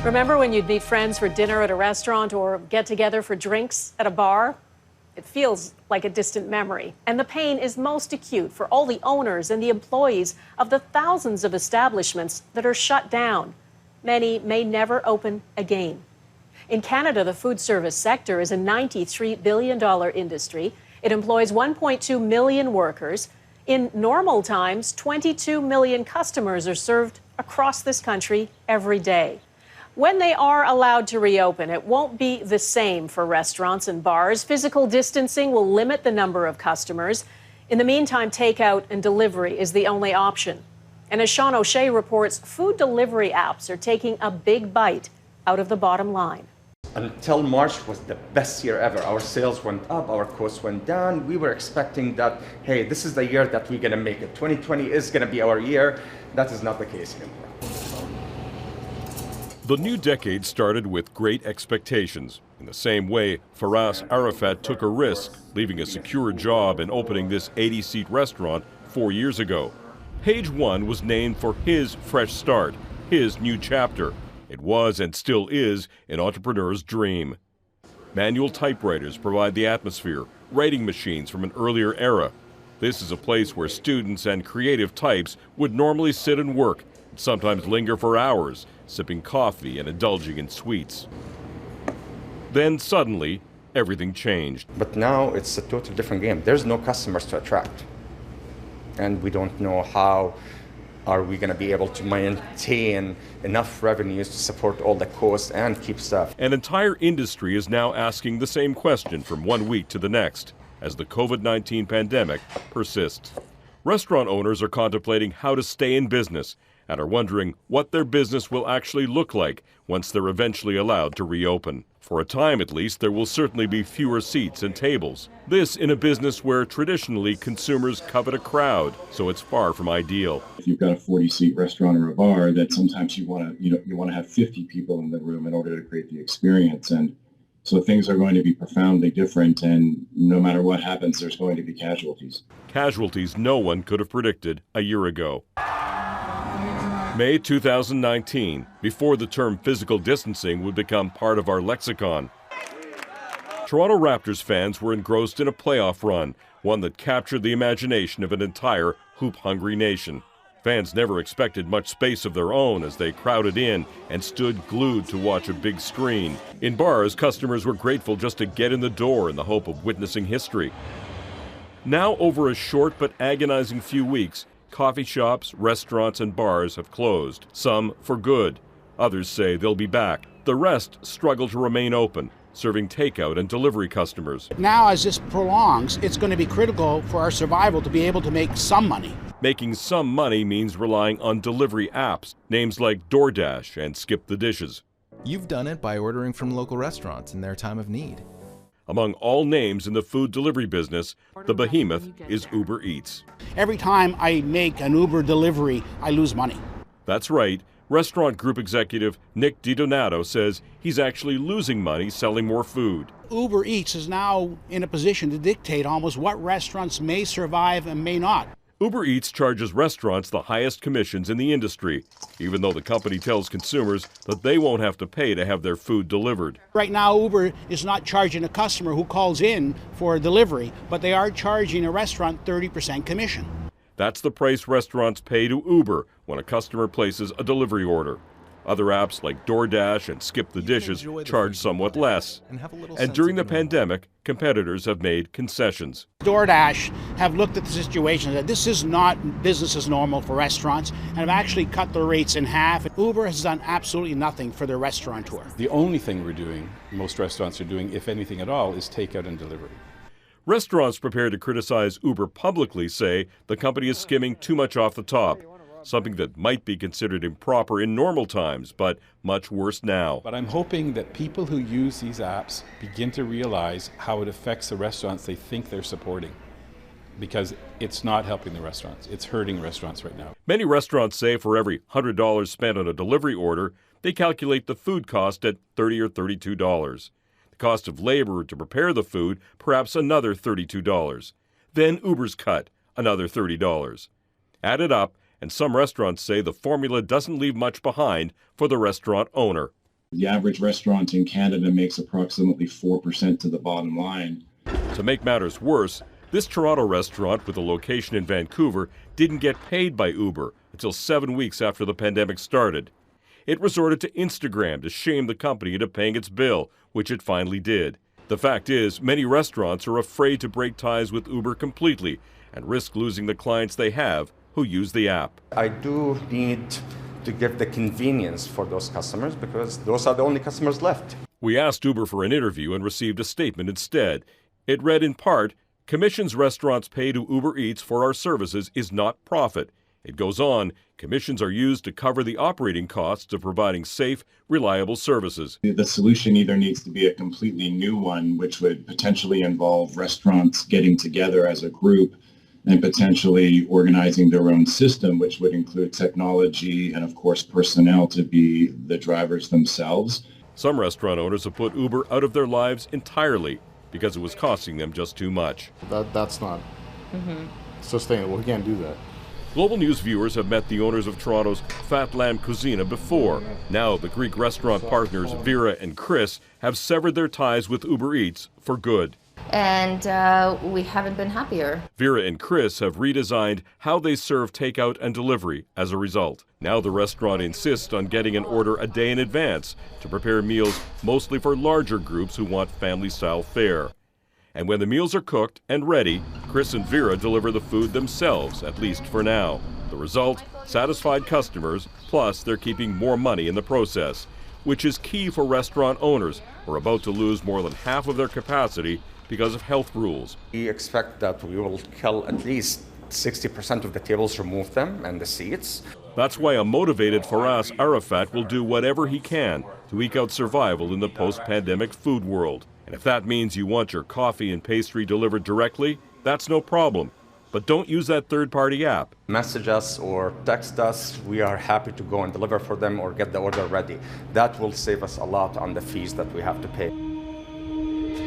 Remember when you'd meet friends for dinner at a restaurant or get together for drinks at a bar? It feels like a distant memory. And the pain is most acute for all the owners and the employees of the thousands of establishments that are shut down. Many may never open again. In Canada, the food service sector is a $93 billion industry. It employs 1.2 million workers. In normal times, 22 million customers are served across this country every day. When they are allowed to reopen, it won't be the same for restaurants and bars. Physical distancing will limit the number of customers. In the meantime, takeout and delivery is the only option. And as Sean O'Shea reports, food delivery apps are taking a big bite out of the bottom line. Until March was the best year ever. Our sales went up, our costs went down. We were expecting that, hey, this is the year that we're gonna make it. 2020 is gonna be our year. That is not the case anymore. The new decade started with great expectations. In the same way, Faraz Arafat took a risk, leaving a secure job and opening this 80-seat restaurant 4 years ago. Page One was named for his fresh start, his new chapter. It was and still is an entrepreneur's dream. Manual typewriters provide the atmosphere, writing machines from an earlier era. This is a place where students and creative types would normally sit and work, and sometimes linger for hours, sipping coffee and indulging in sweets. Then suddenly, everything changed. But now it's a totally different game. There's no customers to attract. And we don't know how are we going to be able to maintain enough revenues to support all the costs and keep staff. An entire industry is now asking the same question from 1 week to the next as the COVID-19 pandemic persists. Restaurant owners are contemplating how to stay in business and are wondering what their business will actually look like once they're eventually allowed to reopen. For a time at least, there will certainly be fewer seats and tables. This in a business where traditionally consumers covet a crowd, so it's far from ideal. If you've got a 40-seat restaurant or a bar, that sometimes you want to have 50 people in the room in order to create the experience. And so things are going to be profoundly different, and no matter what happens, there's going to be casualties. Casualties no one could have predicted a year ago. May 2019, before the term physical distancing would become part of our lexicon. Toronto Raptors fans were engrossed in a playoff run, one that captured the imagination of an entire hoop-hungry nation. Fans never expected much space of their own as they crowded in and stood glued to watch a big screen. In bars, customers were grateful just to get in the door in the hope of witnessing history. Now, over a short but agonizing few weeks, coffee shops, restaurants, and bars have closed, some for good. Others say they'll be back. The rest struggle to remain open, serving takeout and delivery customers. Now, as this prolongs, it's going to be critical for our survival to be able to make some money. Making some money means relying on delivery apps, names like DoorDash and Skip the Dishes. You've done it by ordering from local restaurants in their time of need. Among all names in the food delivery business, the behemoth is Uber Eats. Every time I make an Uber delivery, I lose money. That's right. Restaurant Group executive Nick DiDonato says he's actually losing money selling more food. Uber Eats is now in a position to dictate almost what restaurants may survive and may not. Uber Eats charges restaurants the highest commissions in the industry, even though the company tells consumers that they won't have to pay to have their food delivered. Right now, Uber is not charging a customer who calls in for a delivery, but they are charging a restaurant 30% commission. That's the price restaurants pay to Uber when a customer places a delivery order. Other apps like DoorDash and Skip the Dishes charge somewhat less. And during the pandemic, competitors have made concessions. DoorDash have looked at the situation and said this is not business as normal for restaurants and have actually cut the rates in half. Uber has done absolutely nothing for their restaurateur. The only thing we're doing, most restaurants are doing, if anything at all, is takeout and delivery. Restaurants prepared to criticize Uber publicly say the company is skimming too much off the top. Something that might be considered improper in normal times, but much worse now. But I'm hoping that people who use these apps begin to realize how it affects the restaurants they think they're supporting. Because it's not helping the restaurants, it's hurting restaurants right now. Many restaurants say for every $100 spent on a delivery order, they calculate the food cost at $30 or $32. The cost of labor to prepare the food, perhaps another $32. Then Uber's cut, another $30. Added up, and some restaurants say the formula doesn't leave much behind for the restaurant owner. The average restaurant in Canada makes approximately 4% to the bottom line. To make matters worse, this Toronto restaurant with a location in Vancouver didn't get paid by Uber until 7 weeks after the pandemic started. It resorted to Instagram to shame the company into paying its bill, which it finally did. The fact is, many restaurants are afraid to break ties with Uber completely and risk losing the clients they have who use the app. I do need to give the convenience for those customers because those are the only customers left. We asked Uber for an interview and received a statement instead. It read in part, "Commissions restaurants pay to Uber Eats for our services is not profit." It goes on, "Commissions are used to cover the operating costs of providing safe, reliable services." The solution either needs to be a completely new one, which would potentially involve restaurants getting together as a group and potentially organizing their own system, which would include technology and, of course, personnel to be the drivers themselves. Some restaurant owners have put Uber out of their lives entirely because it was costing them just too much. That's not sustainable. We can't do that. Global News viewers have met the owners of Toronto's Fat Lamb Cuisine before. Now the Greek restaurant partners Vera and Chris have severed their ties with Uber Eats for good. And we haven't been happier. Vera and Chris have redesigned how they serve takeout and delivery as a result. Now the restaurant insists on getting an order a day in advance to prepare meals mostly for larger groups who want family-style fare. And when the meals are cooked and ready, Chris and Vera deliver the food themselves, at least for now. The result, satisfied customers, plus they're keeping more money in the process, which is key for restaurant owners who are about to lose more than half of their capacity because of health rules. We expect that we will kill at least 60% of the tables, remove them, and the seats. That's why a motivated Faraz Arafat will do whatever he can to eke out survival in the post-pandemic food world. And if that means you want your coffee and pastry delivered directly, that's no problem. But don't use that third-party app. Message us or text us. We are happy to go and deliver for them or get the order ready. That will save us a lot on the fees that we have to pay.